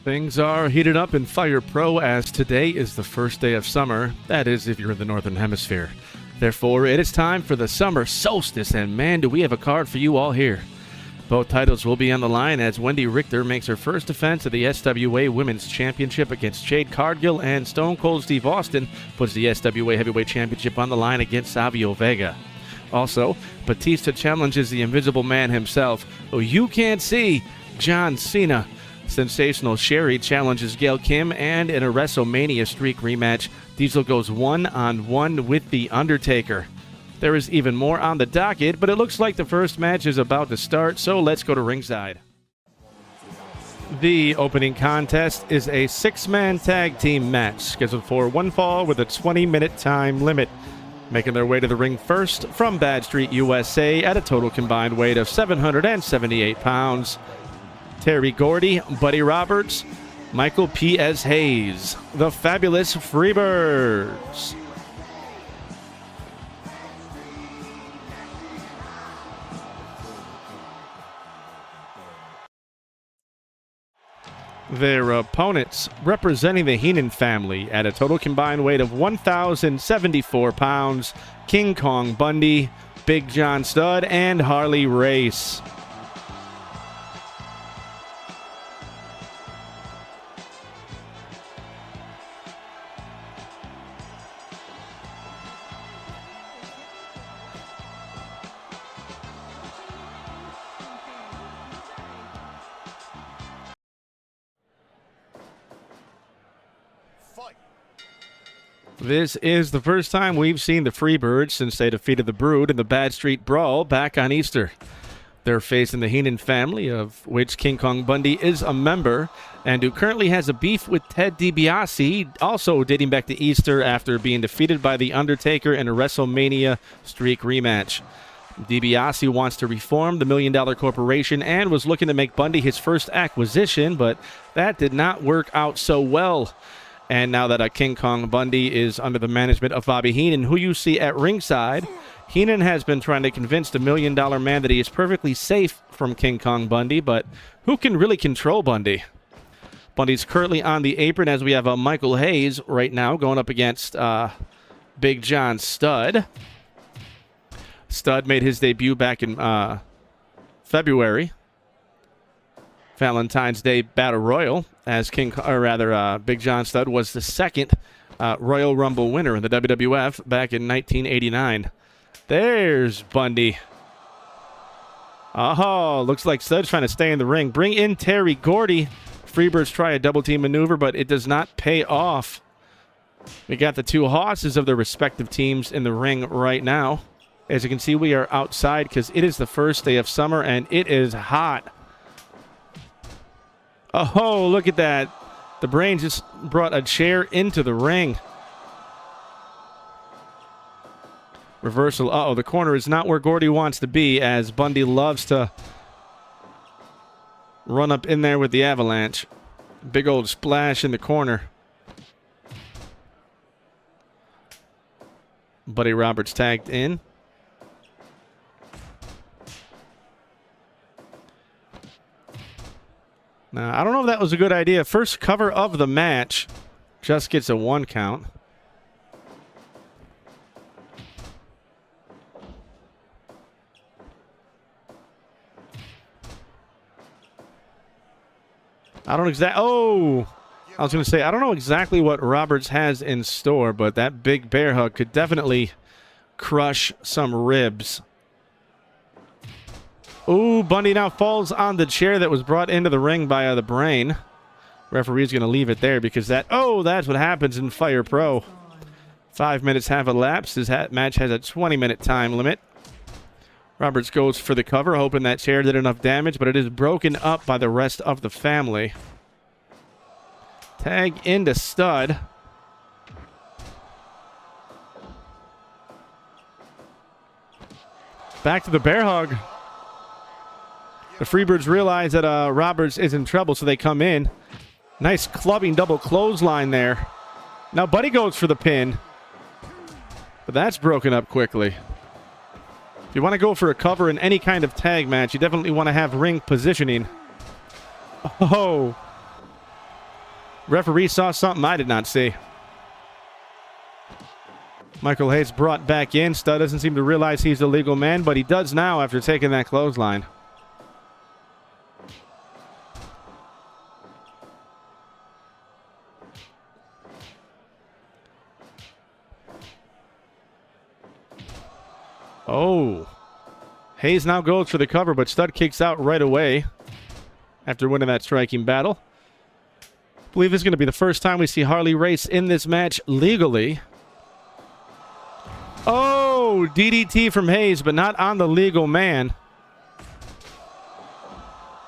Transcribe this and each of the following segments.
Things are heated up in Fire Pro as today is the first day of summer. That is, if you're in the Northern Hemisphere. Therefore, it is time for the summer solstice, and man, do we have a card for you all here. Both titles will be on the line as Wendi Richter makes her first defense of the SWA Women's Championship against Jade, Cargill, and Stone Cold Steve Austin puts the SWA Heavyweight Championship on the line against Savio Vega. Also, Batista challenges the Invisible Man himself, who you can't see, John Cena. Sensational Sherri challenges Gail Kim, and in a WrestleMania streak rematch, Diesel goes one-on-one with The Undertaker. There is even more on the docket, but it looks like the first match is about to start, so let's go to ringside. The opening contest is a six-man tag team match, scheduled for one fall with a 20-minute time limit. Making their way to the ring first from Bad Street, USA, at a total combined weight of 778 pounds. Terry Gordy, Buddy Roberts, Michael P.S. Hayes, the fabulous Freebirds. Their opponents, representing the Heenan family at a total combined weight of 1,074 pounds, King Kong Bundy, Big John Studd, and Harley Race. This is the first time we've seen the Freebirds since they defeated the Brood in the Bad Street Brawl back on Easter. They're facing the Heenan family, of which King Kong Bundy is a member, and who currently has a beef with Ted DiBiase, also dating back to Easter after being defeated by The Undertaker in a WrestleMania streak rematch. DiBiase wants to reform the $1 Million Corporation and was looking to make Bundy his first acquisition, but that did not work out so well. And now that King Kong Bundy is under the management of Bobby Heenan, who you see at ringside, Heenan has been trying to convince the $1 Million Man that he is perfectly safe from King Kong Bundy, but who can really control Bundy? Bundy's currently on the apron as we have Michael Hayes right now going up against Big John Studd. Studd made his debut back in February. Valentine's Day Battle Royal, as Big John Studd was the second Royal Rumble winner in the WWF back in 1989. There's Bundy. Oh, looks like Studd's trying to stay in the ring. Bring in Terry Gordy. Freebirds try a double team maneuver, but it does not pay off. We got the two hosses of their respective teams in the ring right now. As you can see, we are outside because it is the first day of summer and it is hot. Oh, look at that. The Brain just brought a chair into the ring. Reversal. Uh-oh, the corner is not where Gordy wants to be, as Bundy loves to run up in there with the avalanche. Big old splash in the corner. Buddy Roberts tagged in. Now, I don't know if that was a good idea. First cover of the match just gets a 1 count. I don't exactly... Oh! I was going to say, I don't know exactly what Roberts has in store, but that big bear hug could definitely crush some ribs. Ooh, Bundy now falls on the chair that was brought into the ring by the Brain. Referee's going to leave it there because that's what happens in Fire Pro. 5 minutes have elapsed. This match has a 20-minute time limit. Roberts goes for the cover, hoping that chair did enough damage, but it is broken up by the rest of the family. Tag into Studd. Back to the bear hug. The Freebirds realize that Roberts is in trouble, so they come in. Nice clubbing double clothesline there. Now Buddy goes for the pin. But that's broken up quickly. If you want to go for a cover in any kind of tag match, you definitely want to have ring positioning. Oh. Referee saw something I did not see. Michael Hayes brought back in. Stud doesn't seem to realize he's the legal man, but he does now after taking that clothesline. Oh. Hayes now goes for the cover, but Stud kicks out right away after winning that striking battle. I believe this is going to be the first time we see Harley race in this match legally. Oh, DDT from Hayes, but not on the legal man.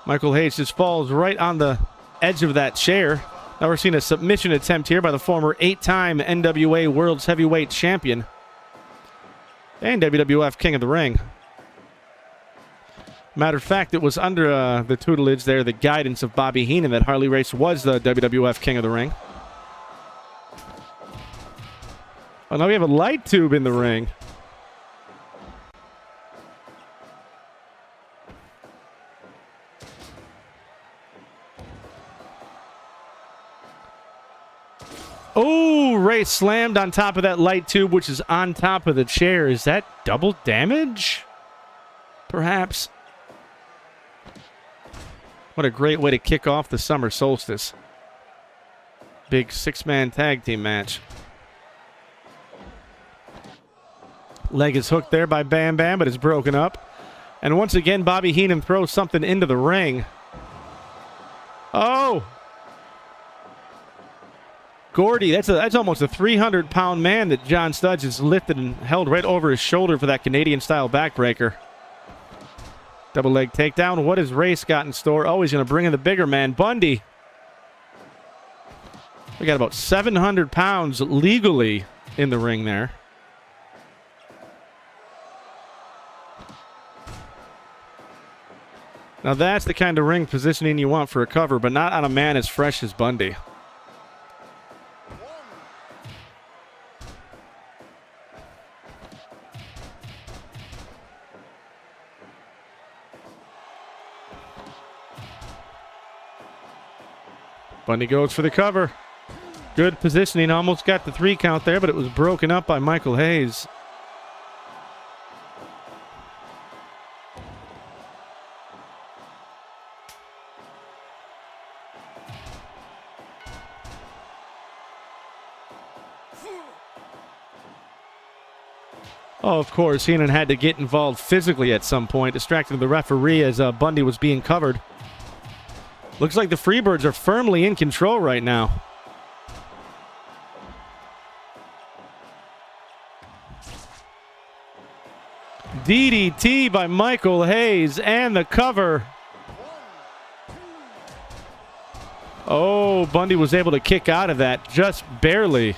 Michael Hayes just falls right on the edge of that chair. Now we're seeing a submission attempt here by the former 8-time NWA World's Heavyweight Champion and WWF King of the Ring. Matter of fact, it was under the tutelage there, the guidance of Bobby Heenan, that Harley Race was the WWF King of the Ring. Oh, now we have a light tube in the ring. Oh, Race slammed on top of that light tube, which is on top of the chair. Is that double damage? Perhaps. What a great way to kick off the summer solstice. Big 6-man tag team match. Leg is hooked there by Bam Bam, but it's broken up. And once again, Bobby Heenan throws something into the ring. Oh! Gordy, that's almost a 300-pound man that John Studd just lifted and held right over his shoulder for that Canadian-style backbreaker. Double leg takedown. What has Race got in store? Oh, he's going to bring in the bigger man, Bundy. We got about 700 pounds legally in the ring there. Now that's the kind of ring positioning you want for a cover, but not on a man as fresh as Bundy. Bundy goes for the cover. Good positioning. Almost got the 3 count there, but it was broken up by Michael Hayes. Oh, of course, Heenan had to get involved physically at some point, distracting the referee as Bundy was being covered. Looks like the Freebirds are firmly in control right now. DDT by Michael Hayes and the cover. Oh, Bundy was able to kick out of that just barely.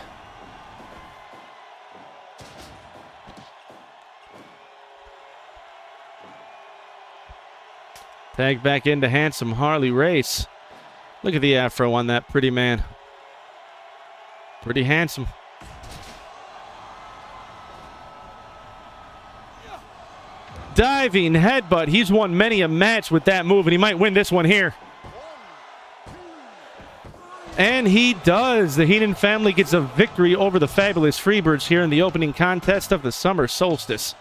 Tag back into handsome Harley Race. Look at the afro on that pretty man. Pretty handsome. Diving headbutt. He's won many a match with that move, and he might win this one here. And he does. The Heenan family gets a victory over the fabulous Freebirds here in the opening contest of the summer solstice.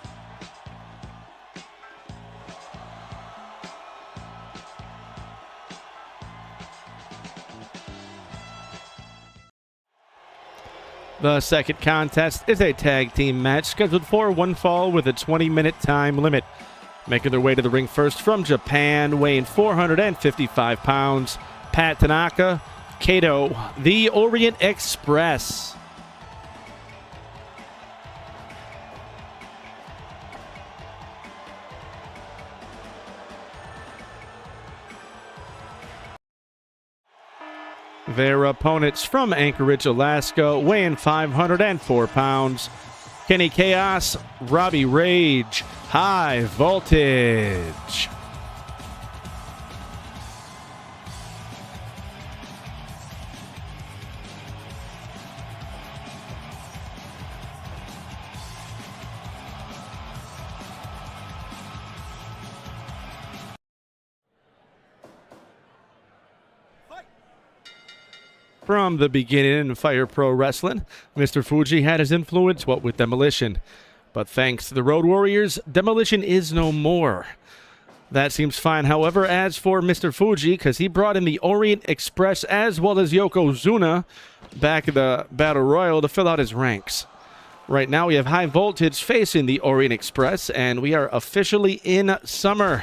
The second contest is a tag team match scheduled for one fall with a 20-minute time limit. Making their way to the ring first from Japan, weighing 455 pounds, Pat Tanaka, Kato, the Orient Express. Their opponents from Anchorage, Alaska, weighing 504 pounds. Kenny Kaos, Robbie Rage, High Voltage. From the beginning in Fire Pro Wrestling, Mr. Fuji had his influence, what with Demolition. But thanks to the Road Warriors, Demolition is no more. That seems fine. However, as for Mr. Fuji, because he brought in the Orient Express as well as Yokozuna back in the Battle Royal to fill out his ranks. Right now we have High Voltage facing the Orient Express, and we are officially in summer.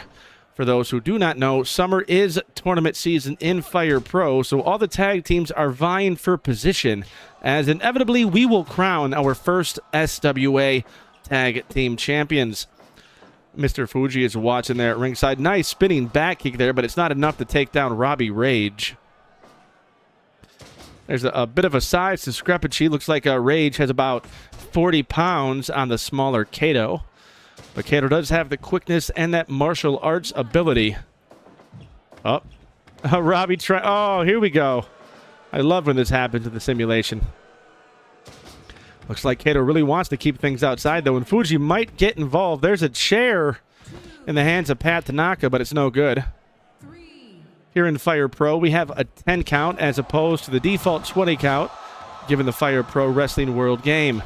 For those who do not know, summer is tournament season in Fire Pro, so all the tag teams are vying for position, as inevitably we will crown our first SWA tag team champions. Mr. Fuji is watching there at ringside. Nice spinning back kick there, but it's not enough to take down Robbie Rage. There's a bit of a size discrepancy. Looks like Rage has about 40 pounds on the smaller Kato. But Kato does have the quickness and that martial arts ability. Oh, Robbie oh, here we go. I love when this happens in the simulation. Looks like Kato really wants to keep things outside, though, and Fuji might get involved. There's a chair in the hands of Pat Tanaka, but it's no good. Here in Fire Pro, we have a 10 count as opposed to the default 20 count, given the Fire Pro Wrestling World game.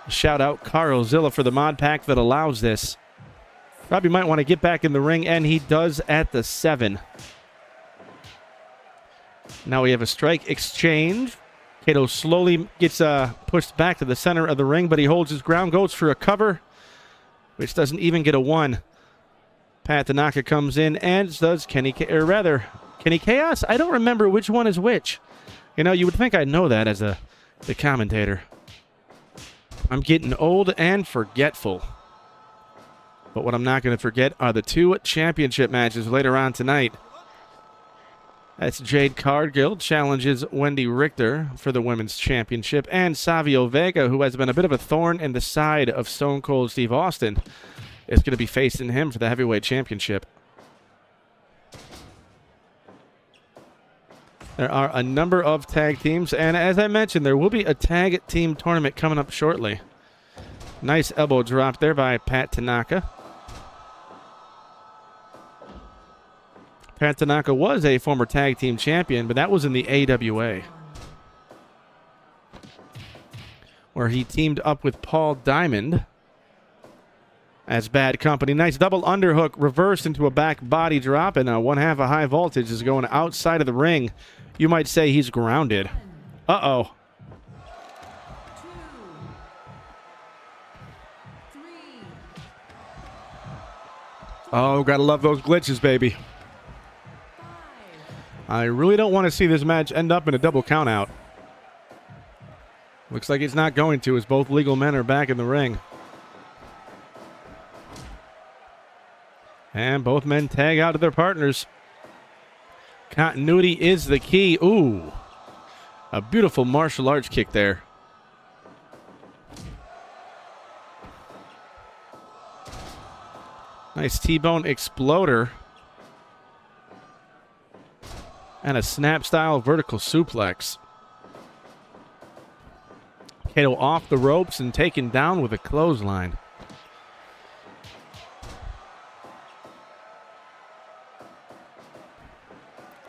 Shout out Carlzilla for the mod pack that allows this. Robbie might want to get back in the ring, and he does at the 7. Now we have a strike exchange. Kato slowly gets pushed back to the center of the ring, but he holds his ground, goes for a cover, which doesn't even get a 1. Pat Tanaka comes in, and does Kenny Kaos? I don't remember which one is which. You know, you would think I'd know that as the commentator. I'm getting old and forgetful. But what I'm not going to forget are the 2 championship matches later on tonight. That's Jade Cargill challenges Wendi Richter for the Women's Championship, and Savio Vega, who has been a bit of a thorn in the side of Stone Cold Steve Austin, is going to be facing him for the Heavyweight Championship. There are a number of tag teams, and as I mentioned, there will be a tag team tournament coming up shortly. Nice elbow drop there by Pat Tanaka. Pat Tanaka was a former tag team champion, but that was in the AWA, where he teamed up with Paul Diamond as Bad Company. Nice double underhook reversed into a back body drop, and one half of High Voltage is going outside of the ring. You might say he's grounded. Uh-oh. 2, 3. Oh, gotta love those glitches, baby. I really don't want to see this match end up in a double countout. Looks like it's not going to, as both legal men are back in the ring. And both men tag out to their partners. Continuity is the key. Ooh. A beautiful martial arts kick there. Nice T-bone exploder. And a snap-style vertical suplex. Kato off the ropes and taken down with a clothesline.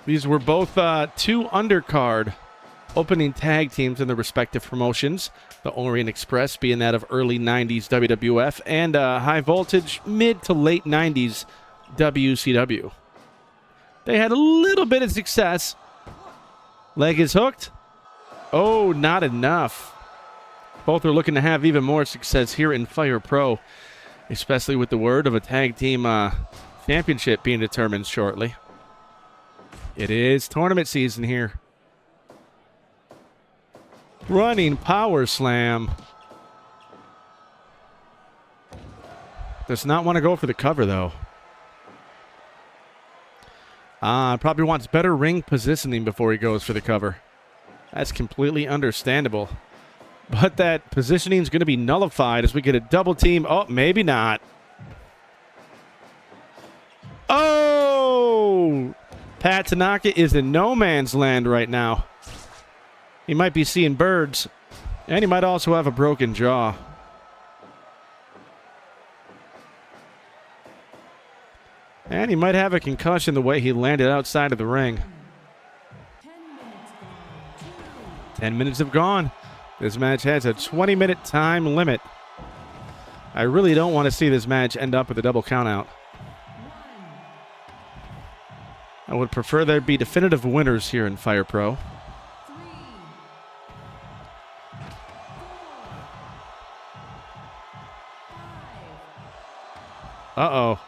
These were both 2 undercard opening tag teams in their respective promotions. The Orient Express being that of early 90s WWF, and High Voltage mid to late 90s WCW. They had a little bit of success. Leg is hooked. Oh, not enough. Both are looking to have even more success here in Fire Pro, especially with the word of a tag team championship being determined shortly. It is tournament season here. Running power slam. Does not want to go for the cover, though. Probably wants better ring positioning before he goes for the cover. That's completely understandable. But that positioning is going to be nullified as we get a double team. Oh, maybe not. Oh! Pat Tanaka is in no man's land right now. He might be seeing birds. And he might also have a broken jaw. And he might have a concussion the way he landed outside of the ring. 10 minutes have gone. This match has a 20-minute time limit. I really don't want to see this match end up with a double countout. I would prefer there be definitive winners here in Fire Pro. Uh-oh.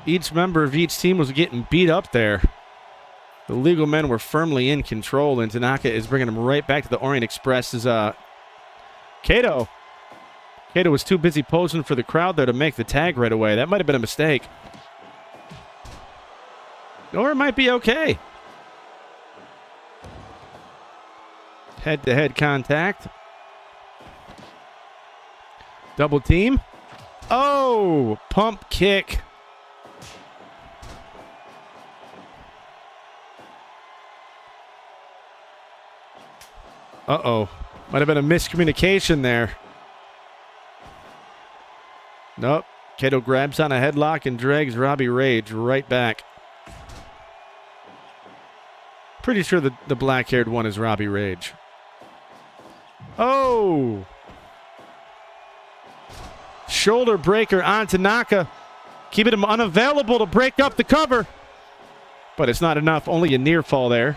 Each member of each team was getting beat up there. The legal men were firmly in control, and Tanaka is bringing them right back to the Orient Express as Kato. Kato was too busy posing for the crowd there to make the tag right away. That might have been a mistake. Or it might be okay. Head-to-head contact. Double team. Oh, pump kick. Uh-oh. Might have been a miscommunication there. Nope. Kato grabs on a headlock and drags Robbie Rage right back. Pretty sure the black-haired one is Robbie Rage. Oh! Shoulder breaker on Tanaka, keeping him unavailable to break up the cover. But it's not enough. Only a near fall there.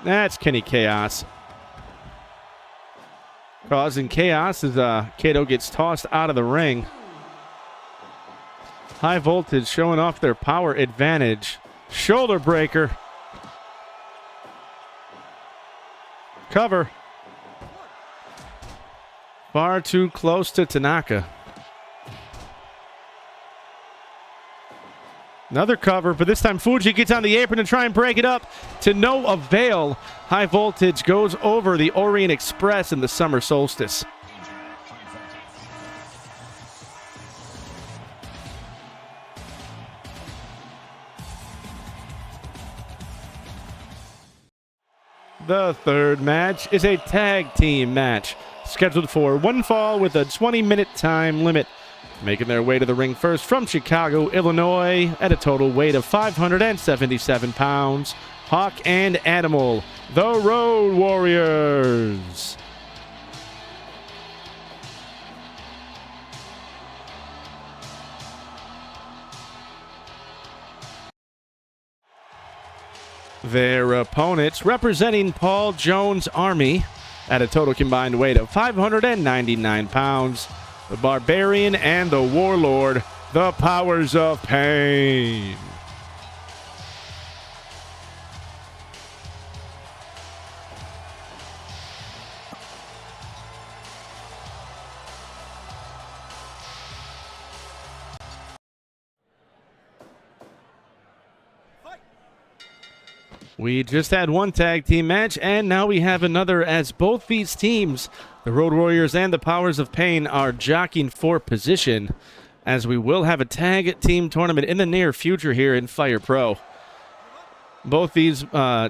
That's Kenny Kaos. Causing chaos as Kato gets tossed out of the ring. High Voltage showing off their power advantage. Shoulder breaker. Cover. Far too close to Tanaka. Another cover, but this time Fuji gets on the apron to try and break it up to no avail. High Voltage goes over the Orient Express in the Summer Solstice. The third match is a tag team match, scheduled for one fall with a 20-minute time limit. Making their way to the ring first from Chicago, Illinois, at a total weight of 577 pounds, Hawk and Animal, the Road Warriors. Their opponents, representing Paul Jones' Army, at a total combined weight of 599 pounds, the Barbarian and the Warlord, the Powers of Pain. We just had one tag team match, and now we have another, as both these teams, the Road Warriors and the Powers of Pain, are jockeying for position, as we will have a tag team tournament in the near future here in Fire Pro. Both these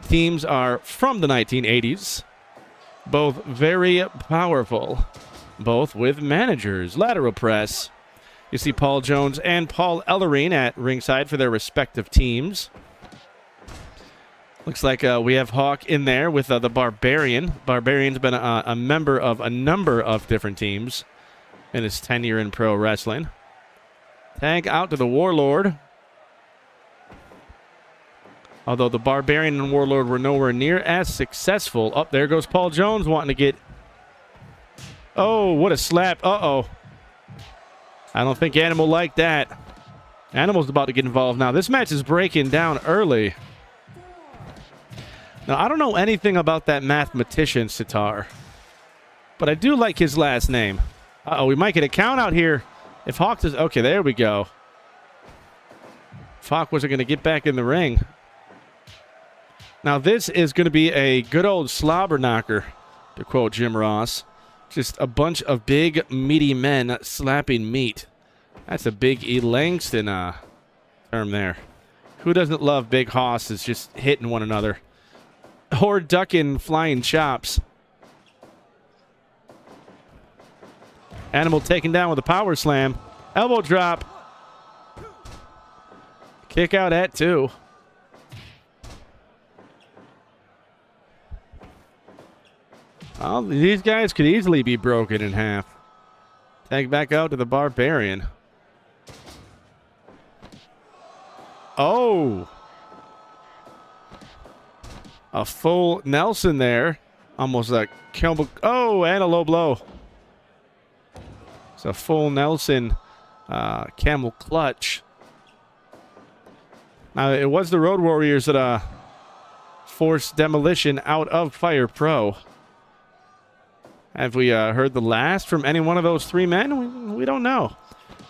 teams are from the 1980s, both very powerful, both with managers. Lateral press. You see Paul Jones and Paul Ellering at ringside for their respective teams. Looks like we have Hawk in there with the Barbarian. Barbarian's been a member of a number of different teams in his tenure in pro wrestling. Tag out to the Warlord. Although the Barbarian and Warlord were nowhere near as successful. Up there goes Paul Jones wanting to get... Oh, what a slap. Uh-oh. I don't think Animal liked that. Animal's about to get involved now. This match is breaking down early. Now, I don't know anything about that mathematician, Sitar, but I do like his last name. Uh-oh, we might get a count out here. If Hawk does... Okay, there we go. If Hawk wasn't going to get back in the ring. Now, this is going to be a good old slobber knocker, to quote Jim Ross. Just a bunch of big, meaty men slapping meat. That's a big E. Langston term there. Who doesn't love big hosses just hitting one another? Or ducking flying chops. Animal taken down with a power slam. Elbow drop. Kick out at 2. Well, these guys could easily be broken in half. Tag back out to the Barbarian. Oh! A full Nelson there. Almost a camel. Oh, and a low blow. It's a full Nelson camel clutch. Now, it was the Road Warriors that forced Demolition out of Fire Pro. Have we heard the last from any one of those three men? We don't know.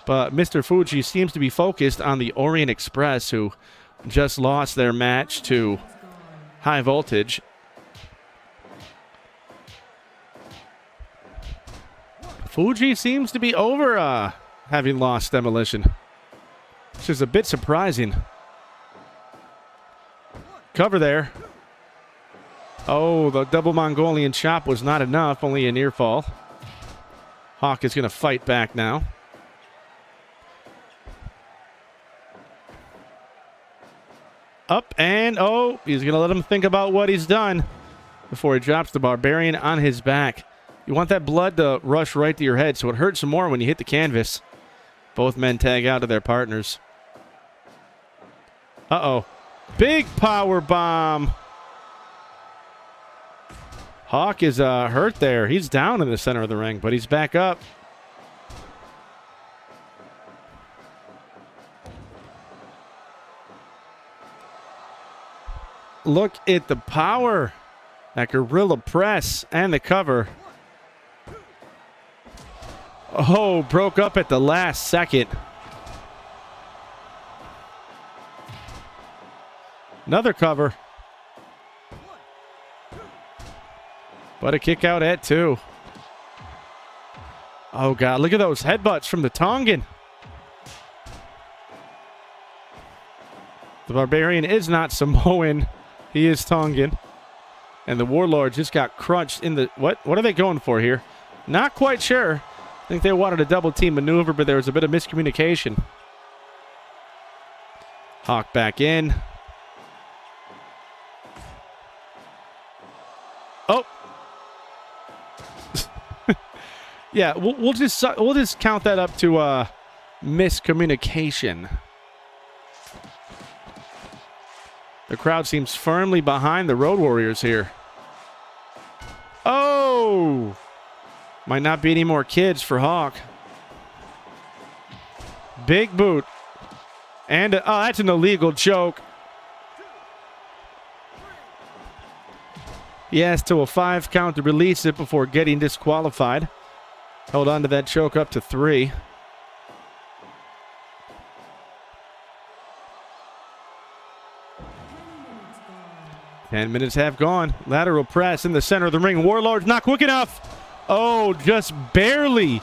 But Mr. Fuji seems to be focused on the Orient Express, who just lost their match to High Voltage. Fuji seems to be over having lost Demolition, which is a bit surprising. Cover there. Oh, the double Mongolian chop was not enough, only a near fall. Hawk is going to fight back now. Up and, oh, he's going to let him think about what he's done before he drops the Barbarian on his back. You want that blood to rush right to your head, so it hurts some more when you hit the canvas. Both men tag out to their partners. Uh-oh. Big power bomb. Hawk is hurt there. He's down in the center of the ring, but he's back up. Look at the power. That gorilla press and the cover. Oh, broke up at the last second. Another cover. But a kick out at 2. Oh, God. Look at those headbutts from the Tongan. The Barbarian is not Samoan. He is Tongan. And the Warlord just got crunched in the... What are they going for here? Not quite sure. I think they wanted a double team maneuver, but there was a bit of miscommunication. Hawk back in. Oh. Yeah, we'll just count that up to miscommunication. The crowd seems firmly behind the Road Warriors here. Oh! Might not be any more kids for Hawk. Big boot. And, oh, that's an illegal choke. He asked to a 5 count to release it before getting disqualified. Held on to that choke up to 3. Ten minutes have gone. Lateral press in the center of the ring. Warlord's not quick enough. Oh, just barely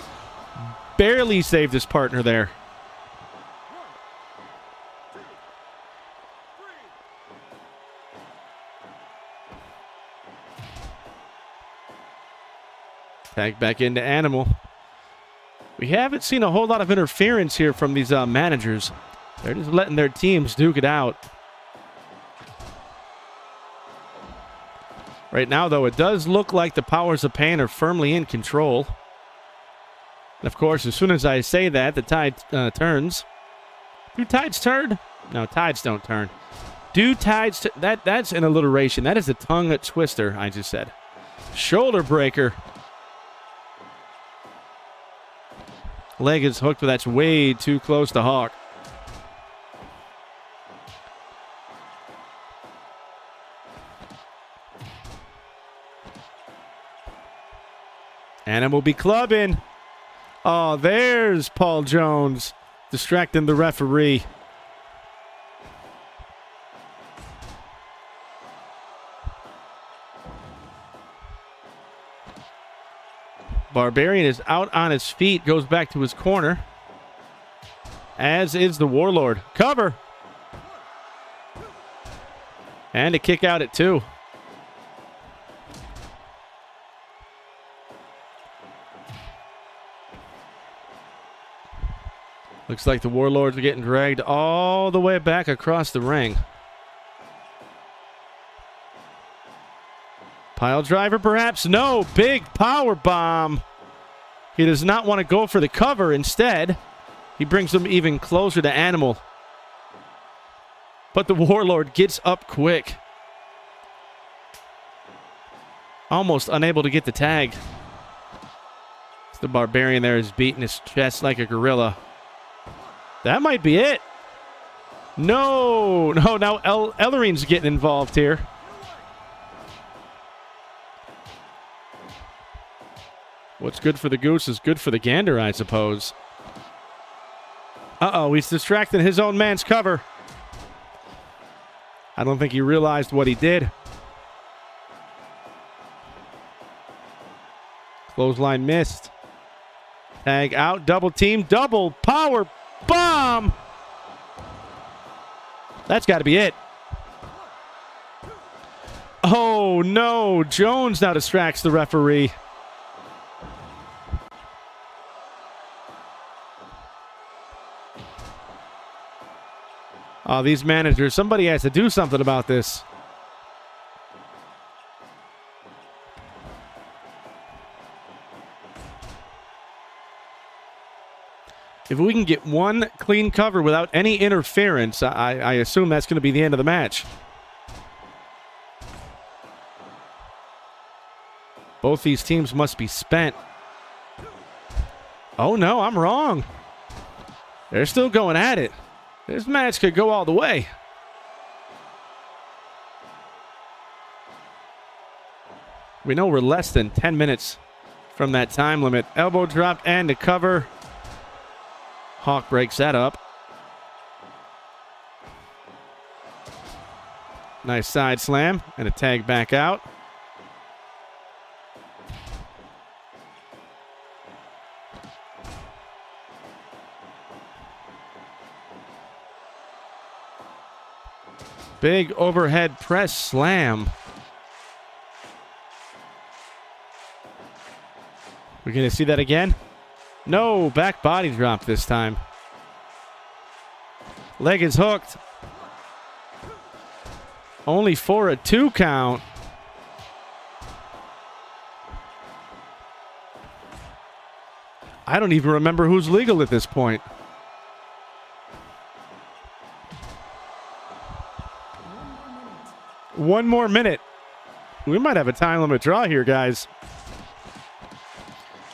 saved his partner there. Tag back into Animal. We haven't seen a whole lot of interference here from these managers. They're just letting their teams duke it out. Right now, though, it does look like the powers of pain are firmly in control. And of course, as soon as I say that, the tide turns. Do tides turn? No, tides don't turn. Do tides... That's an alliteration. That is a tongue twister, I just said. Shoulder breaker. Leg is hooked, but that's way too close to Hawk. Animal be clubbing. Oh, there's Paul Jones distracting the referee. Barbarian is out on his feet, goes back to his corner. As is the Warlord. Cover. And a kick out at 2. Looks like the Warlords are getting dragged all the way back across the ring. Pile driver, perhaps? No. Big power bomb. He does not want to go for the cover. Instead, he brings him even closer to Animal. But the Warlord gets up quick. Almost unable to get the tag. The Barbarian there is beating his chest like a gorilla. That might be it. No, now Ellering's getting involved here. What's good for the goose is good for the gander, I suppose. Uh-oh, he's distracting his own man's cover. I don't think he realized what he did. Clothesline missed. Tag out, double team, double power bomb. That's got to be it. Oh, no. Jones now distracts the referee. Oh, these managers, somebody has to do something about this. If we can get one clean cover without any interference, I assume that's going to be the end of the match. Both these teams must be spent. Oh, no, I'm wrong. They're still going at it. This match could go all the way. We know we're less than 10 minutes from that time limit. Elbow drop and a cover. Hawk breaks that up. Nice side slam and a tag back out. Big overhead press slam. We're going to see that again? No, back body drop this time. Leg is hooked. Only for a 2 count. I don't even remember who's legal at this point. One more minute. We might have a time limit draw here, guys.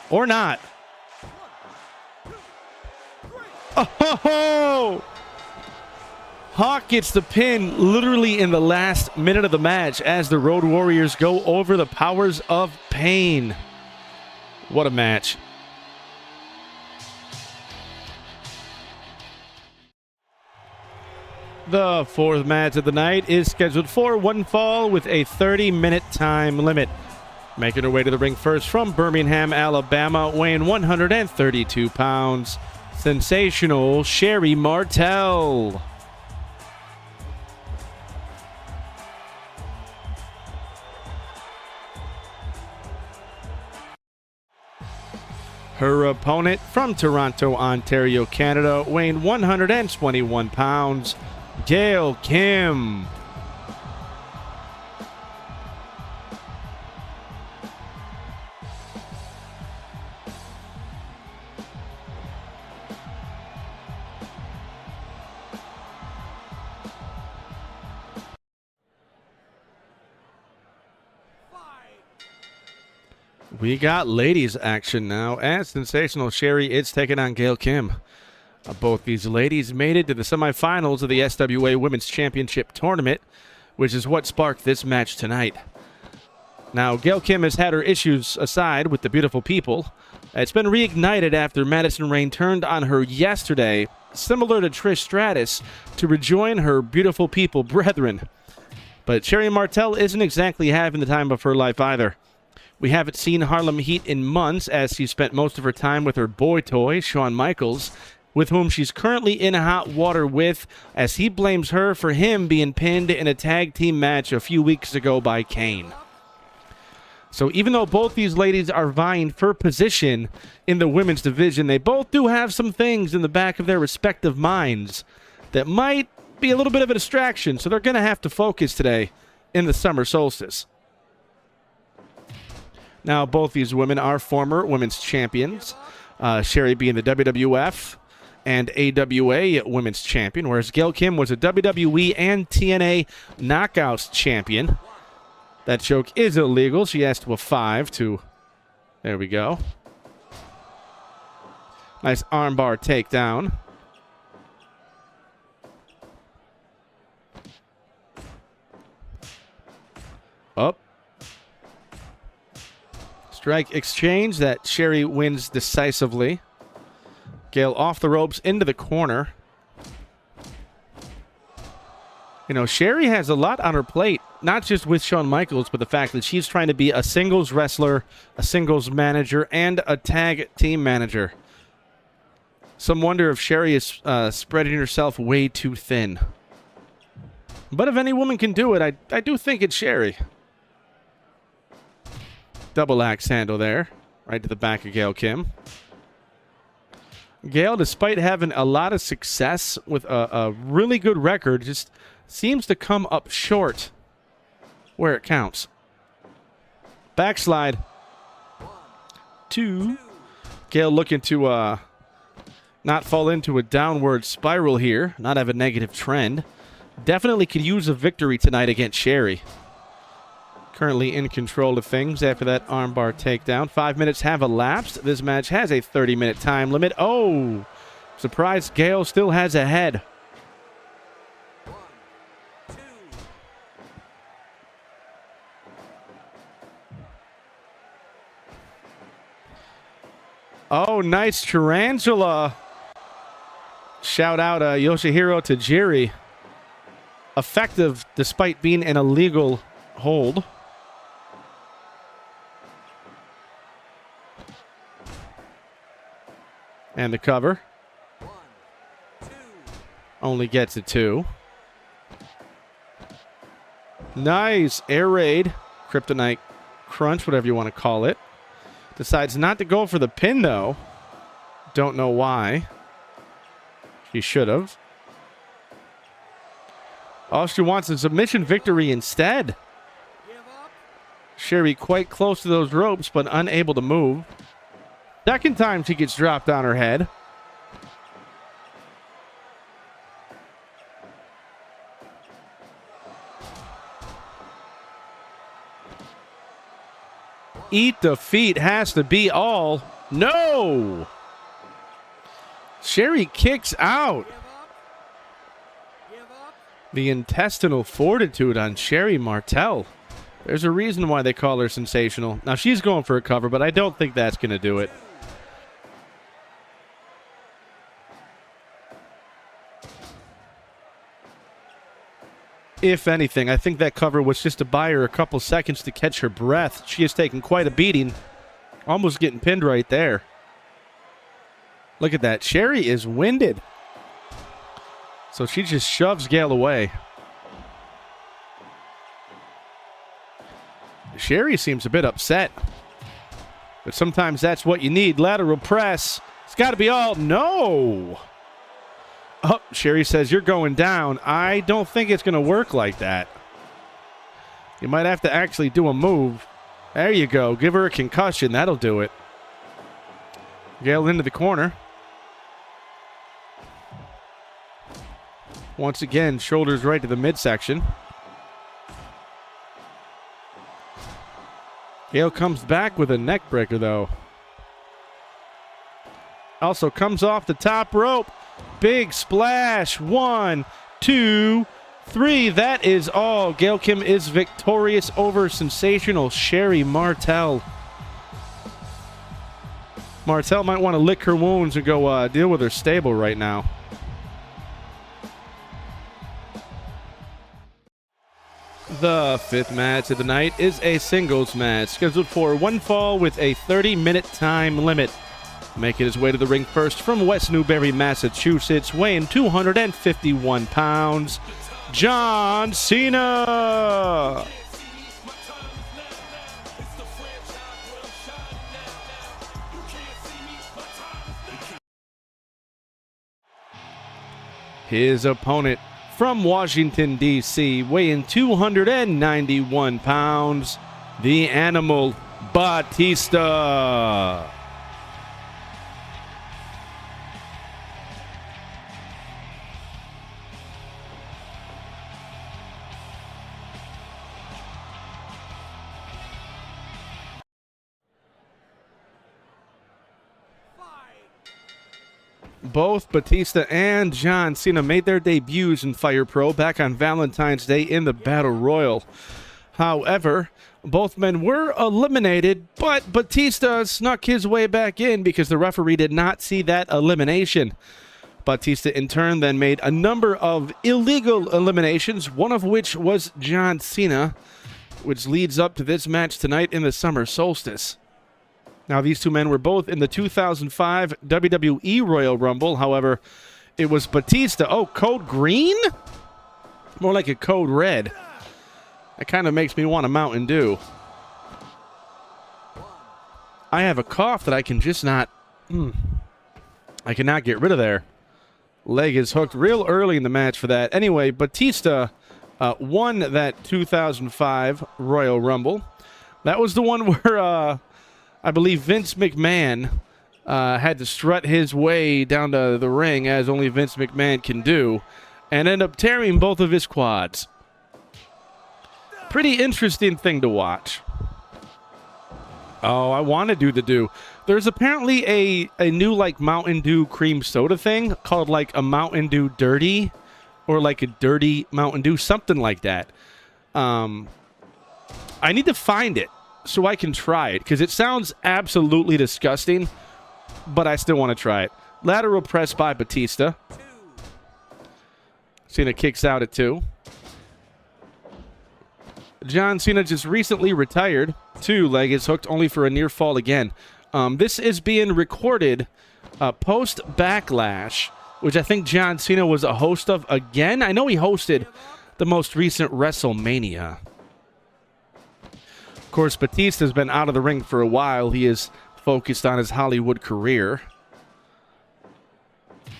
Or not. Oh! Hawk gets the pin literally in the last minute of the match as the Road Warriors go over the powers of pain. What a match. The fourth match of the night is scheduled for one fall with a 30-minute time limit. Making her way to the ring first from Birmingham, Alabama, weighing 132 pounds. Sensational Sherri Martel. Her opponent from Toronto, Ontario, Canada, weighing 121 pounds. Gail Kim. We got ladies action now as Sensational Sherri is taking on Gail Kim. Both these ladies made it to the semifinals of the SWA Women's Championship Tournament, which is what sparked this match tonight. Now, Gail Kim has had her issues aside with the beautiful people. It's been reignited after Madison Rayne turned on her yesterday, similar to Trish Stratus, to rejoin her beautiful people brethren. But Sherri Martel isn't exactly having the time of her life either. We haven't seen Harlem Heat in months as she spent most of her time with her boy toy, Shawn Michaels, with whom she's currently in hot water with, as he blames her for him being pinned in a tag team match a few weeks ago by Kane. So even though both these ladies are vying for position in the women's division, they both do have some things in the back of their respective minds that might be a little bit of a distraction, so they're going to have to focus today in the summer solstice. Now, both these women are former women's champions. Sherri being the WWF and AWA women's champion, whereas Gail Kim was a WWE and TNA Knockouts champion. That choke is illegal. She has to a 5 to... There we go. Nice armbar takedown. Up. Strike exchange that Sherri wins decisively. Gail off the ropes into the corner. You know, Sherri has a lot on her plate, not just with Shawn Michaels, but the fact that she's trying to be a singles wrestler, a singles manager, and a tag team manager. Some wonder if Sherri is spreading herself way too thin. But if any woman can do it, I do think it's Sherri. Double axe handle there, right to the back of Gail Kim. Gail, despite having a lot of success with a really good record, just seems to come up short where it counts. Backslide. 2. Gail looking to not fall into a downward spiral here, not have a negative trend. Definitely could use a victory tonight against Sherri. Currently in control of things after that armbar takedown. 5 minutes have elapsed. This match has a 30-minute time limit. Oh! Surprised Gail still has a head. 1, 2. Oh, nice tarantula. Shout out Yoshihiro Tajiri. Effective despite being an illegal hold. And the cover. 1, 2. Only gets a 2. Nice. Air raid. Kryptonite crunch, whatever you want to call it. Decides not to go for the pin, though. Don't know why. She should have. Oh, she wants a submission victory instead. Give up. Sherri quite close to those ropes, but unable to move. Second time she gets dropped on her head. Eat defeat has to be all. No! Sherri kicks out. Give up. Give up. The intestinal fortitude on Sherri Martel. There's a reason why they call her sensational. Now, she's going for a cover, but I don't think that's going to do it. If anything, I think that cover was just to buy her a couple seconds to catch her breath. She has taken quite a beating. Almost getting pinned right there. Look at that. Sherri is winded. So she just shoves Gail away. Sherri seems a bit upset. But sometimes that's what you need. Lateral press. It's got to be all. No! Oh, Sherri says, you're going down. I don't think it's going to work like that. You might have to actually do a move. There you go. Give her a concussion. That'll do it. Gail into the corner. Once again, shoulders right to the midsection. Gail comes back with a neck breaker, though. Also comes off the top rope. Big splash. 1, 2, 3. That is all. Gail Kim is victorious over sensational Sherri Martel. Martel might want to lick her wounds and go deal with her stable right now. The fifth match of the night is a singles match scheduled for one fall with a 30-minute time limit. Making his way to the ring first from West Newbury, Massachusetts, weighing 251 pounds, John Cena. His opponent from Washington, D.C., weighing 291 pounds, the Animal, Batista. Both Batista and John Cena made their debuts in Fire Pro back on Valentine's Day in the Battle Royal. However, both men were eliminated, but Batista snuck his way back in because the referee did not see that elimination. Batista, in turn, then made a number of illegal eliminations, one of which was John Cena, which leads up to this match tonight in the Summer Solstice. Now, these two men were both in the 2005 WWE Royal Rumble. However, it was Batista. Oh, code green? More like a code red. That kind of makes me want a Mountain Dew. I have a cough that I can just not... I cannot get rid of there. Leg is hooked real early in the match for that. Anyway, Batista won that 2005 Royal Rumble. That was the one where... I believe Vince McMahon had to strut his way down to the ring, as only Vince McMahon can do, and end up tearing both of his quads. Pretty interesting thing to watch. Oh, I want to do the do. There's apparently a new, like, Mountain Dew cream soda thing called, like, a Mountain Dew Dirty, or, like, a Dirty Mountain Dew, something like that. I need to find it so I can try it, because it sounds absolutely disgusting, but I still want to try it. Lateral press by Batista. Cena kicks out at 2. John Cena just recently retired. 2 leg is hooked only for a near fall again. This is being recorded post Backlash, which I think John Cena was a host of again. I know he hosted the most recent WrestleMania. Of course, Batista's been out of the ring for a while. He is focused on his Hollywood career.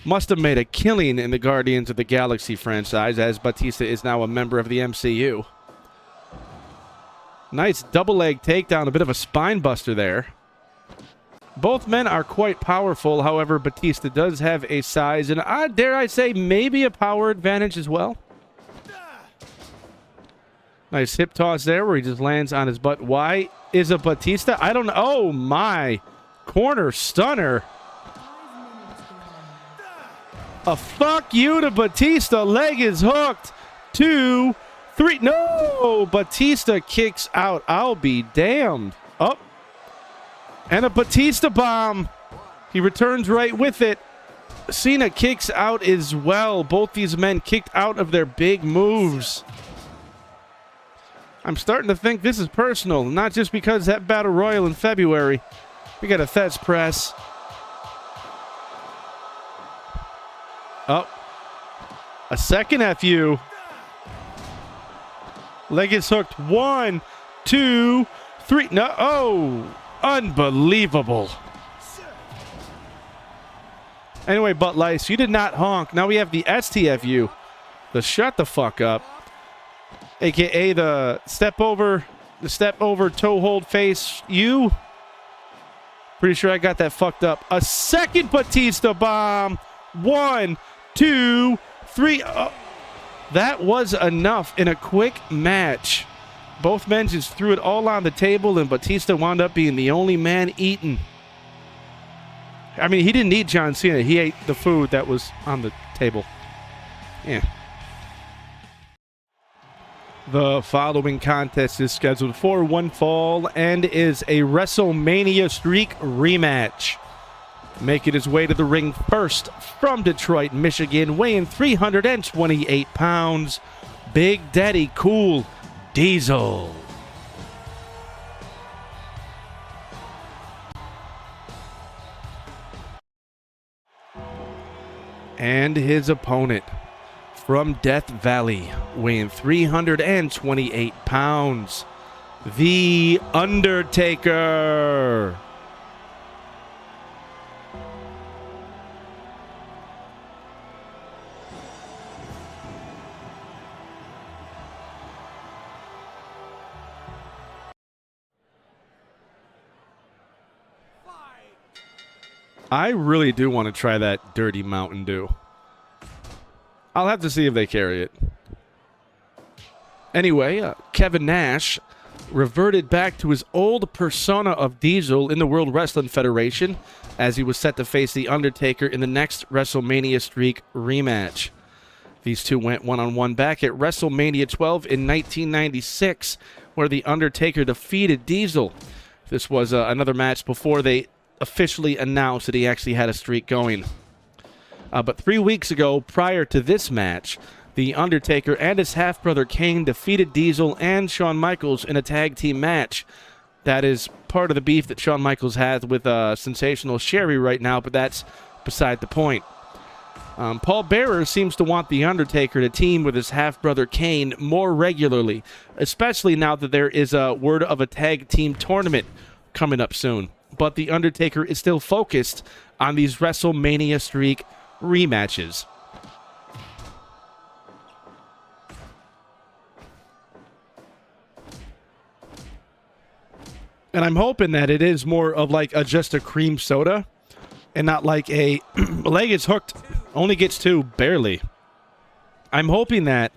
Must have made a killing in the Guardians of the Galaxy franchise, as Batista is now a member of the MCU. Nice double leg takedown, a bit of a spine buster there. Both men are quite powerful. However, Batista does have a size and, dare I say, maybe a power advantage as well. Nice hip toss there where he just lands on his butt. Why is a Batista? I don't know. Oh, my. Corner stunner. A fuck you to Batista. Leg is hooked. 2, 3. No! Batista kicks out. I'll be damned. Up. And a Batista bomb. He returns right with it. Cena kicks out as well. Both these men kicked out of their big moves. I'm starting to think this is personal, not just because that Battle Royal in February. We got a Thez press. Oh. A second FU. Leg is hooked. 1, 2, 3. No. Oh. Unbelievable. Anyway, Butt Lice, you did not honk. Now we have the STFU. The shut the fuck up. AKA the step over toe hold face you. Pretty sure I got that fucked up. A second Batista bomb. 1, 2, 3. Oh, that was enough in a quick match. Both men just threw it all on the table, and Batista wound up being the only man eating. I mean, he didn't need John Cena. He ate the food that was on the table. Yeah. The following contest is scheduled for one fall and is a WrestleMania streak rematch. Making his way to the ring first from Detroit, Michigan, weighing 328 pounds, Big Daddy Cool Diesel. And his opponent from Death Valley, weighing 328 pounds, The Undertaker. I really do want to try that dirty Mountain Dew. I'll have to see if they carry it. Anyway, Kevin Nash reverted back to his old persona of Diesel in the World Wrestling Federation as he was set to face The Undertaker in the next WrestleMania Streak rematch. These two went one-on-one back at WrestleMania 12 in 1996, where The Undertaker defeated Diesel. This was another match before they officially announced that he actually had a streak going. But 3 weeks ago, prior to this match, The Undertaker and his half-brother Kane defeated Diesel and Shawn Michaels in a tag team match. That is part of the beef that Shawn Michaels has with sensational Sherri right now, but that's beside the point. Paul Bearer seems to want The Undertaker to team with his half-brother Kane more regularly, especially now that there is a word of a tag team tournament coming up soon. But The Undertaker is still focused on these WrestleMania Streak rematches. And I'm hoping that it is more of like just a cream soda and not like a leg is hooked, only gets two, barely. I'm hoping that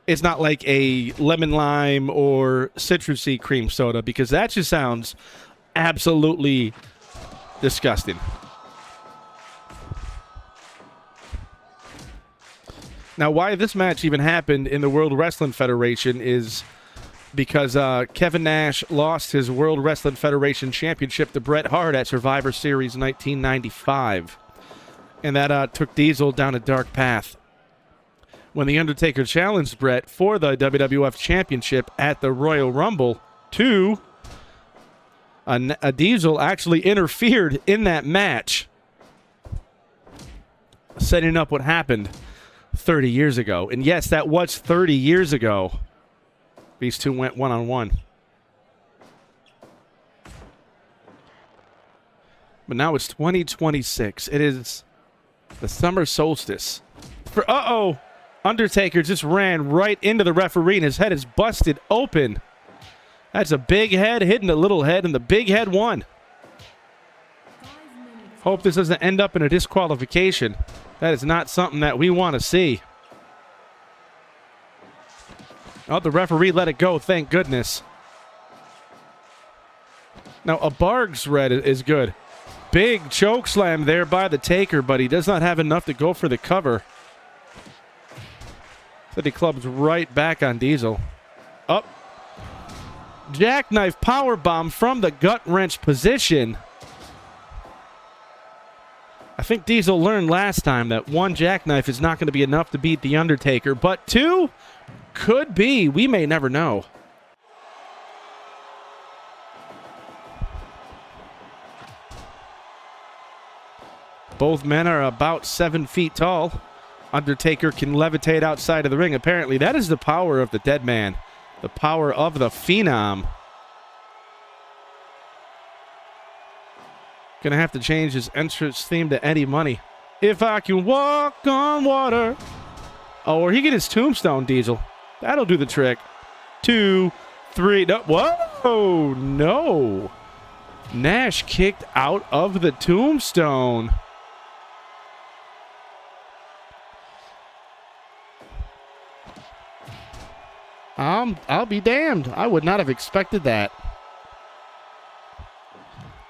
it's not like a lemon lime or citrusy cream soda, because that just sounds absolutely disgusting. Now, why this match even happened in the World Wrestling Federation is because Kevin Nash lost his World Wrestling Federation Championship to Bret Hart at Survivor Series 1995. And that took Diesel down a dark path. When The Undertaker challenged Bret for the WWF Championship at the Royal Rumble 2, a Diesel actually interfered in that match, setting up what happened 30 years ago. And yes, that was 30 years ago. These two went one-on-one. But now it's 2026. It is the summer solstice. Undertaker just ran right into the referee and his head is busted open. That's a big head hitting a little head, and the big head won. Hope this doesn't end up in a disqualification. That is not something that we want to see. Oh, the referee let it go, thank goodness. Now, a Barg's red is good. Big choke slam there by the Taker, but he does not have enough to go for the cover. So he clubs right back on Diesel. Up. Jackknife powerbomb from the gut wrench position. I think Diesel learned last time that one jackknife is not going to be enough to beat The Undertaker, but two could be. We may never know. Both men are about 7 feet tall. Undertaker can levitate outside of the ring. Apparently, that is the power of the dead man. The power of the Phenom. Gonna have to change his entrance theme to Eddie Money. If I can walk on water. Oh, or he get his tombstone, Diesel. That'll do the trick. 2, 3. No. Whoa, no. Nash kicked out of the tombstone. I'll be damned. I would not have expected that.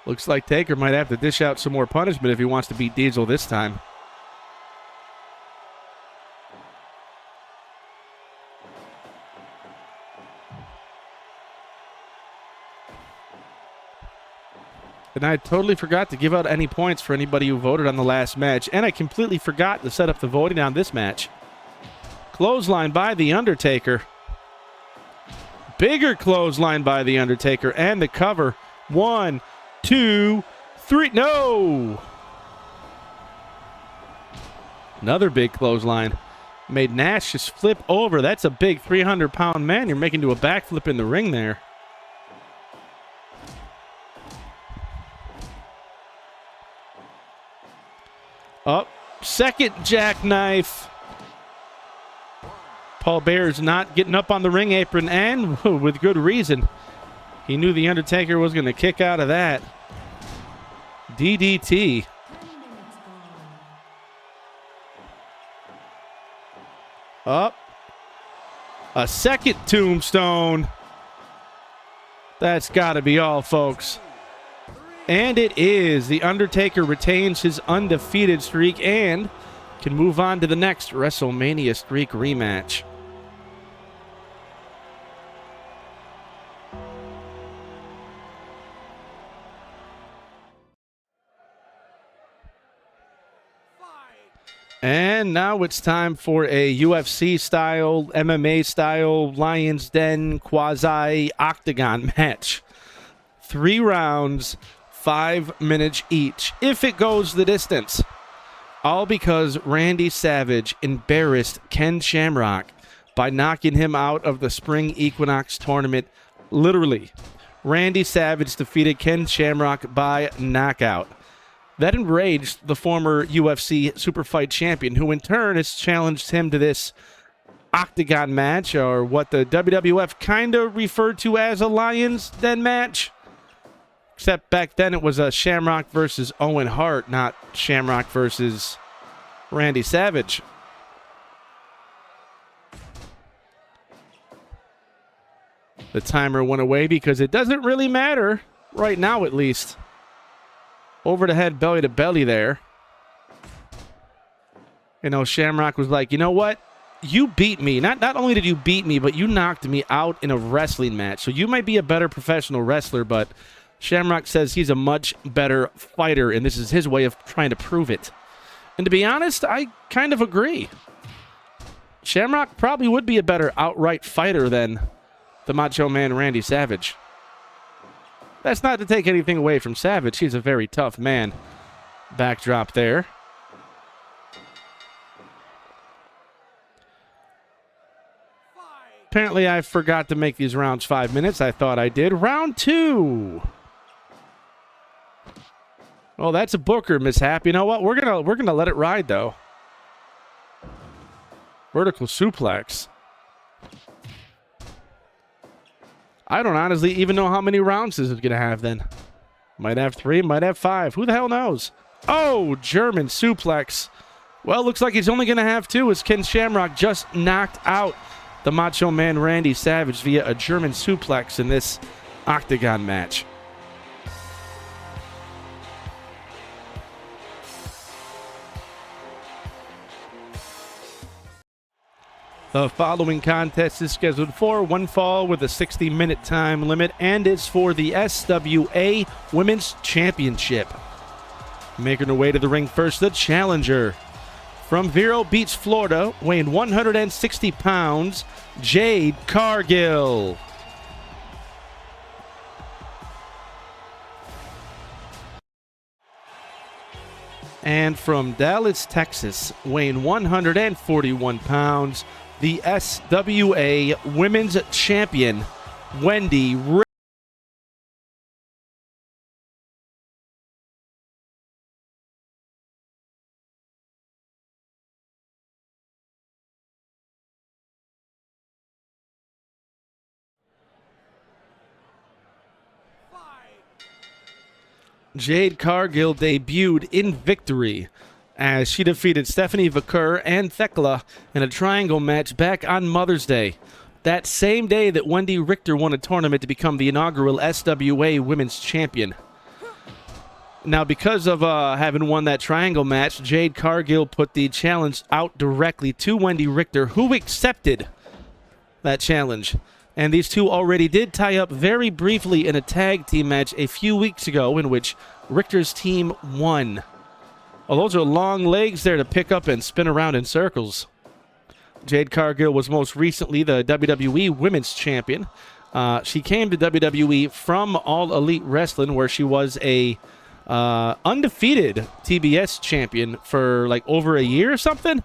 Looks like Taker might have to dish out some more punishment if he wants to beat Diesel this time. And I totally forgot to give out any points for anybody who voted on the last match. And I completely forgot to set up the voting on this match. Clothesline by The Undertaker. Bigger clothesline by The Undertaker. And the cover. 1, 2, 3. No! Another big clothesline. Made Nash just flip over. That's a big 300-pound man. You're making to a backflip in the ring there. Up. Second jackknife. Paul Bear's not getting up on the ring apron, and with good reason. He knew The Undertaker was going to kick out of that. DDT. Up. A second tombstone. That's got to be all, folks. And it is. The Undertaker retains his undefeated streak and can move on to the next WrestleMania streak rematch. And now it's time for a UFC-style, MMA-style, Lion's Den, quasi-octagon match. 3 rounds, 5 minutes each, if it goes the distance. All because Randy Savage embarrassed Ken Shamrock by knocking him out of the Spring Equinox tournament. Literally, Randy Savage defeated Ken Shamrock by knockout. That enraged the former UFC Superfight champion, who in turn has challenged him to this octagon match, or what the WWF kind of referred to as a Lion's Den match. Except back then it was a Shamrock versus Owen Hart, not Shamrock versus Randy Savage. The timer went away because it doesn't really matter, right now at least. Over the head, belly to belly there. You know, Shamrock was like, you know what? You beat me. Not only did you beat me, but you knocked me out in a wrestling match. So you might be a better professional wrestler, but Shamrock says he's a much better fighter, and this is his way of trying to prove it. And to be honest, I kind of agree. Shamrock probably would be a better outright fighter than the Macho Man Randy Savage. That's not to take anything away from Savage. He's a very tough man. Backdrop there. Apparently, I forgot to make these rounds 5 minutes. I thought I did. Round 2. Oh, that's a booker mishap. You know what? We're gonna let it ride though. Vertical suplex. I don't honestly even know how many rounds this is going to have then. Might have 3, might have 5. Who the hell knows? Oh, German suplex. Well, looks like he's only going to have 2 as Ken Shamrock just knocked out the Macho Man Randy Savage via a German suplex in this octagon match. The following contest is scheduled for one fall with a 60-minute time limit and is for the SWA Women's Championship. Making her way to the ring first, the challenger. From Vero Beach, Florida, weighing 160 pounds, Jade Cargill. And from Dallas, Texas, weighing 141 pounds, the SWA Women's Champion, Wendi. Jade Cargill debuted in victory as she defeated Stephanie Vaquer and Thekla in a triangle match back on Mother's Day. That same day that Wendi Richter won a tournament to become the inaugural SWA Women's Champion. Now, because of having won that triangle match, Jade Cargill put the challenge out directly to Wendi Richter, who accepted that challenge. And these two already did tie up very briefly in a tag team match a few weeks ago in which Richter's team won. Oh, those are long legs there to pick up and spin around in circles. Jade Cargill was most recently the WWE Women's Champion. She came to WWE from All Elite Wrestling, where she was a undefeated TBS champion for like over a year or something.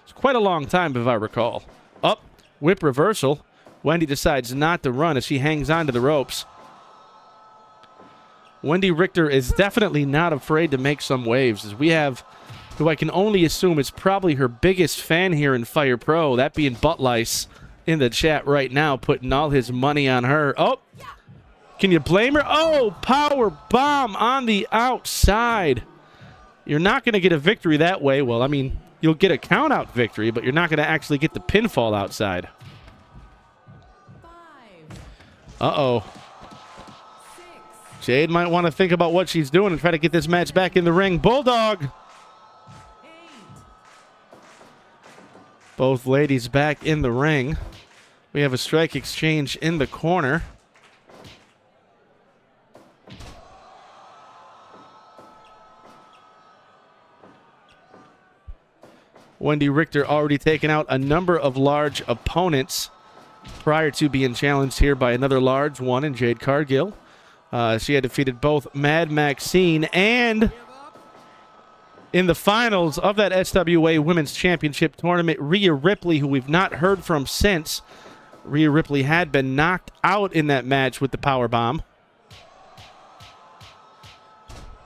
It's quite a long time, if I recall. Up, whip reversal. Wendi decides not to run as she hangs on to the ropes. Wendi Richter is definitely not afraid to make some waves, as we have who I can only assume is probably her biggest fan here in Fire Pro, that being Butt Lice in the chat right now, putting all his money on her. Oh, can you blame her? Oh, power bomb on the outside. You're not going to get a victory that way. Well, I mean, you'll get a count-out victory, but you're not going to actually get the pinfall outside. 5, Uh-oh. 6, Jade might want to think about what she's doing and try to get this match back in the ring. Bulldog! 8, Both ladies back in the ring. We have a strike exchange in the corner. Wendi Richter already taken out a number of large opponents prior to being challenged here by another large one in Jade Cargill. She had defeated both Mad Maxine and in the finals of that SWA Women's Championship tournament, Rhea Ripley, who we've not heard from since. Rhea Ripley had been knocked out in that match with the powerbomb.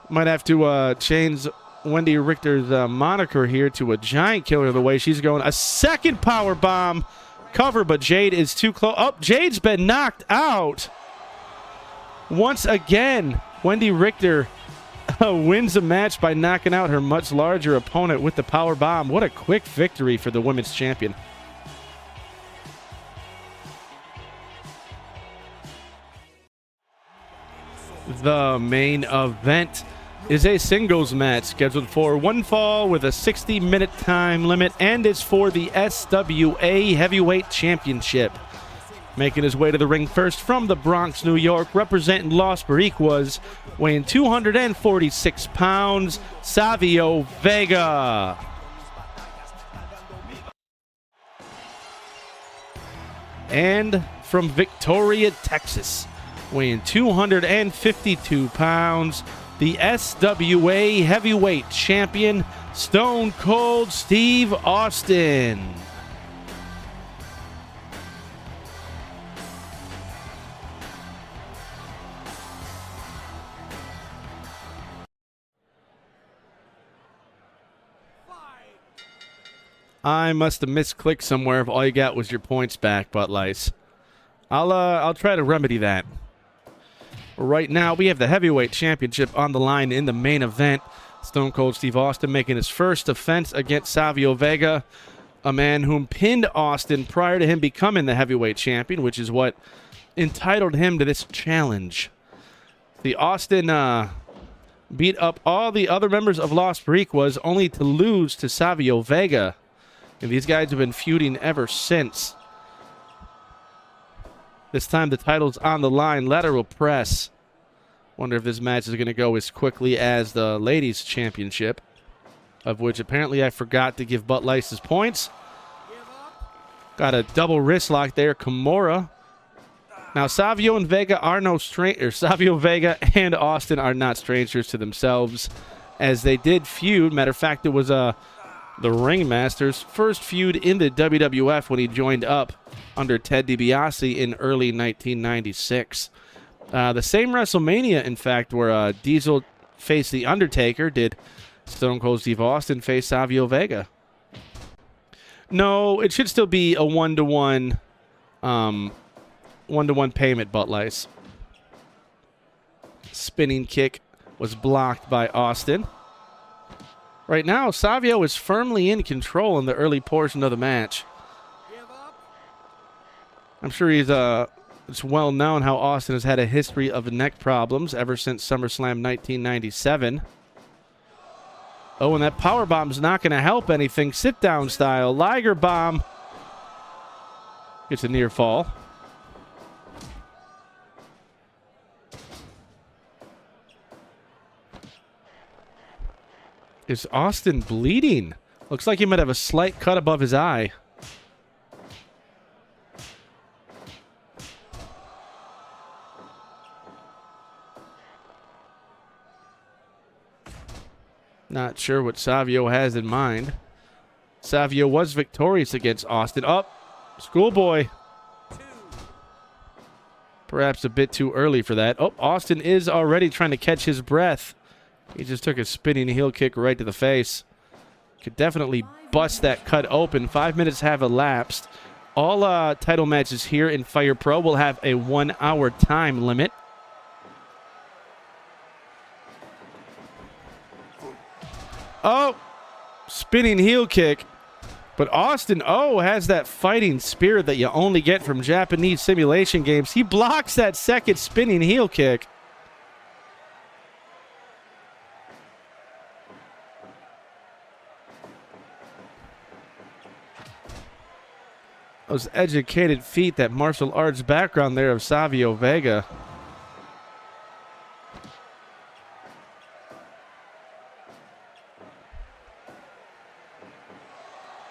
Might have to change Wendi Richter's moniker here to a giant killer the way she's going. A second power bomb cover, but Jade is too close. Oh, Jade's been knocked out. Once again, Wendi Richter wins the match by knocking out her much larger opponent with the power bomb. What a quick victory for the women's champion. The main event is a singles match scheduled for one fall with a 60-minute time limit, and it's for the SWA Heavyweight Championship. Making his way to the ring first from the Bronx, New York, representing Los Boricuas, weighing 246 pounds, Savio Vega. And from Victoria, Texas, weighing 252 pounds, the SWA Heavyweight Champion, Stone Cold Steve Austin. I must have misclicked somewhere if all you got was your points back, Butt Lice. I'll try to remedy that. Right now, we have the Heavyweight Championship on the line in the main event. Stone Cold Steve Austin making his first defense against Savio Vega, a man whom pinned Austin prior to him becoming the Heavyweight Champion, which is what entitled him to this challenge. The Austin beat up all the other members of Los Boricuas only to lose to Savio Vega. And these guys have been feuding ever since. This time the title's on the line. Lateral press. Wonder if this match is going to go as quickly as the Ladies' Championship, of which apparently I forgot to give Butt Lice's points. Got a double wrist lock there. Kimura. Now, Savio and Vega are no strangers. Savio Vega and Austin are not strangers to themselves, as they did feud. Matter of fact, it was the Ringmaster's first feud in the WWF when he joined up under Ted DiBiase in early 1996. The same WrestleMania, in fact, where Diesel faced The Undertaker, did Stone Cold Steve Austin face Savio Vega. No, it should still be a one-to-one payment, Butt Lice. Spinning kick was blocked by Austin. Right now, Savio is firmly in control in the early portion of the match. I'm sure it's well known how Austin has had a history of neck problems ever since SummerSlam 1997. Oh, and that powerbomb's not going to help anything. Sit-down style. Liger bomb. Gets a near fall. Is Austin bleeding? Looks like he might have a slight cut above his eye. Not sure what Savio has in mind. Savio was victorious against Austin. Up, schoolboy. Perhaps a bit too early for that. Oh, Austin is already trying to catch his breath. He just took a spinning heel kick right to the face. Could definitely bust that cut open. 5 minutes have elapsed. All title matches here in Fire Pro will have a 1 hour time limit. Oh, Spinning heel kick. But Austin has that fighting spirit that you only get from Japanese simulation games. He blocks that second spinning heel kick. Those educated feet, that martial arts background there of Savio Vega.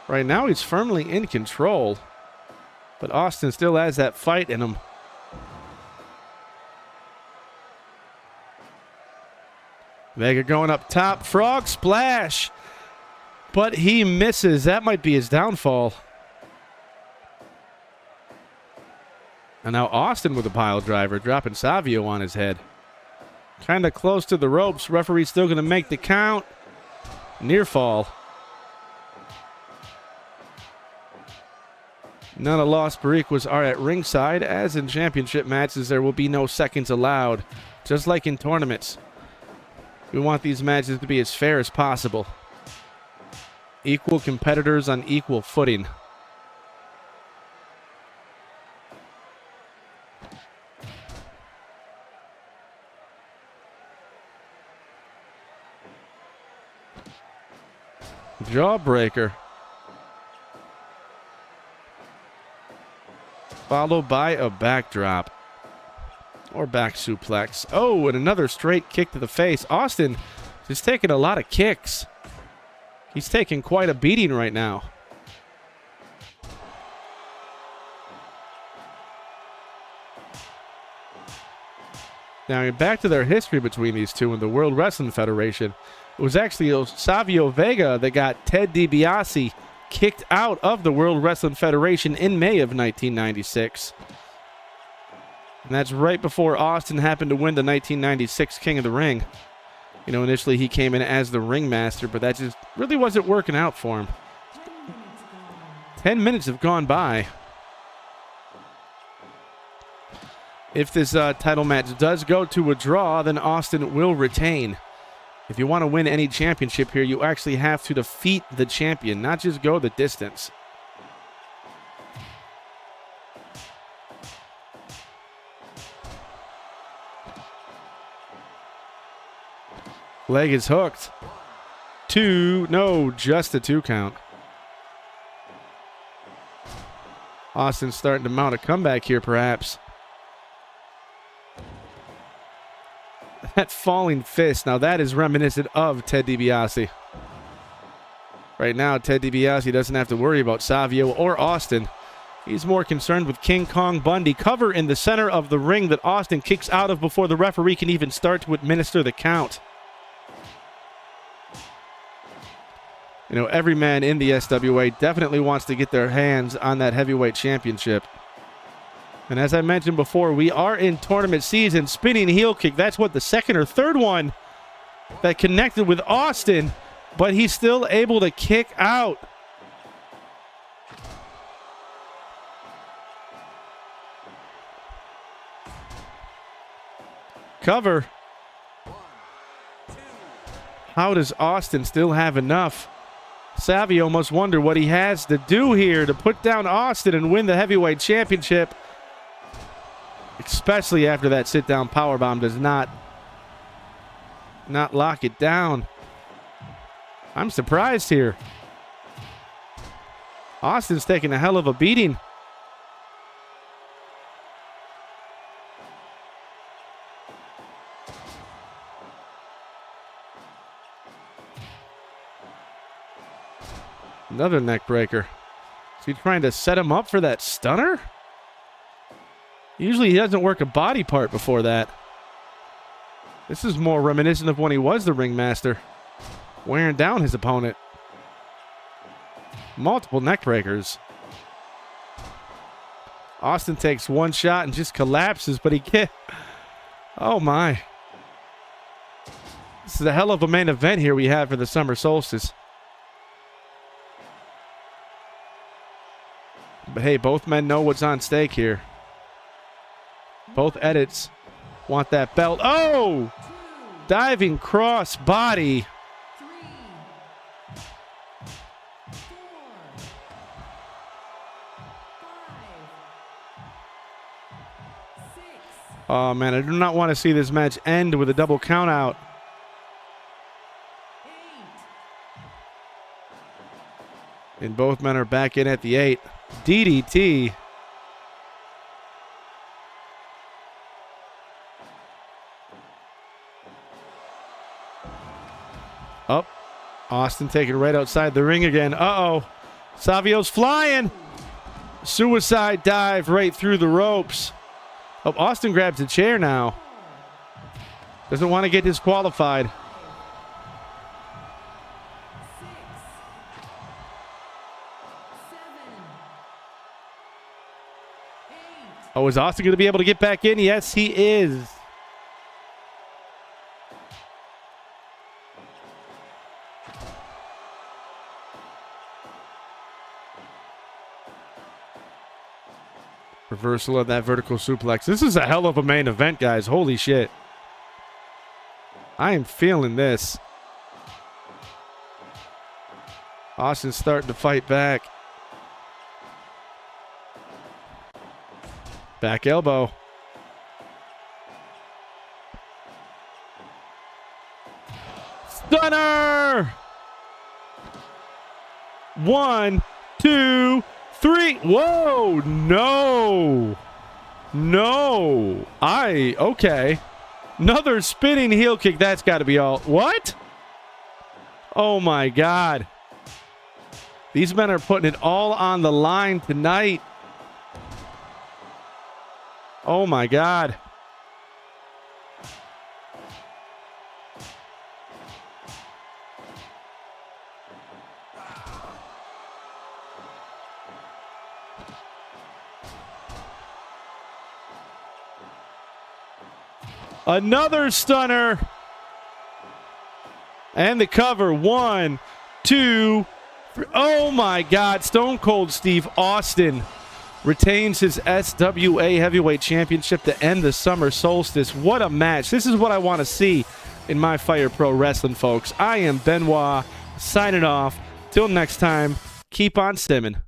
Right now he's firmly in control, but Austin still has that fight in him. Vega going up top, frog splash, but he misses. That might be his downfall. And now Austin with a pile driver, dropping Savio on his head. Kind of close to the ropes. Referee's still going to make the count. Near fall. None of Los Boricuas are at ringside. As in championship matches, there will be no seconds allowed. Just like in tournaments. We want these matches to be as fair as possible. Equal competitors on equal footing. Jawbreaker. Followed by a backdrop. Or back suplex. Oh, and another straight kick to the face. Austin is taking a lot of kicks. He's taking quite a beating right now. Now, back to their history between these two in the World Wrestling Federation. It was actually Savio Vega that got Ted DiBiase kicked out of the World Wrestling Federation in May of 1996. And that's right before Austin happened to win the 1996 King of the Ring. You know, initially he came in as the ringmaster, but that just really wasn't working out for him. 10 minutes have gone by. If this title match does go to a draw, then Austin will retain. If you want to win any championship here, you actually have to defeat the champion, not just go the distance. Leg is hooked. Just a 2 count. Austin's starting to mount a comeback here, perhaps. That falling fist, now that is reminiscent of Ted DiBiase. Right now, Ted DiBiase doesn't have to worry about Savio or Austin. He's more concerned with King Kong Bundy. Cover in the center of the ring that Austin kicks out of before the referee can even start to administer the count. You know, every man in the SWA definitely wants to get their hands on that heavyweight championship. And as I mentioned before, we are in tournament season. Spinning heel kick, that's what, the second or third one that connected with Austin, but he's still able to kick out. Cover. How does Austin still have enough? Savio must wonder what he has to do here to put down Austin and win the heavyweight championship. Especially after that sit-down powerbomb does not lock it down. I'm surprised here. Austin's taking a hell of a beating. Another neck breaker. Is he trying to set him up for that stunner? Usually he doesn't work a body part before that. This is more reminiscent of when he was the ringmaster, wearing down his opponent. Multiple neck breakers. Austin takes one shot and just collapses, but he can't. Oh my. This is a hell of a main event here we have for the Summer Solstice. But hey, both men know what's on stake here. Both edits want that belt. Oh! Diving cross body. Oh, man, I do not want to see this match end with a double countout. And both men are back in at the 8. DDT. Up. Austin taking it right outside the ring again. Uh-oh. Savio's flying. Suicide dive right through the ropes. Oh, Austin grabs a chair now. Doesn't want to get disqualified. Oh, is Austin going to be able to get back in? Yes, he is. Reversal of that vertical suplex. This is a hell of a main event, guys. Holy shit. I am feeling this. Austin's starting to fight back. Back elbow. Stunner! 1, 2, 3. Whoa, no. No. Okay. Another spinning heel kick. That's got to be all. What? Oh, my God. These men are putting it all on the line tonight. Oh, my God. Another stunner. And the cover. 1, 2, 3. Oh, my God. Stone Cold Steve Austin retains his SWA Heavyweight Championship to end the summer solstice. What a match. This is what I want to see in my Fire Pro Wrestling, folks. I am Benoit, signing off. Till next time, keep on simming.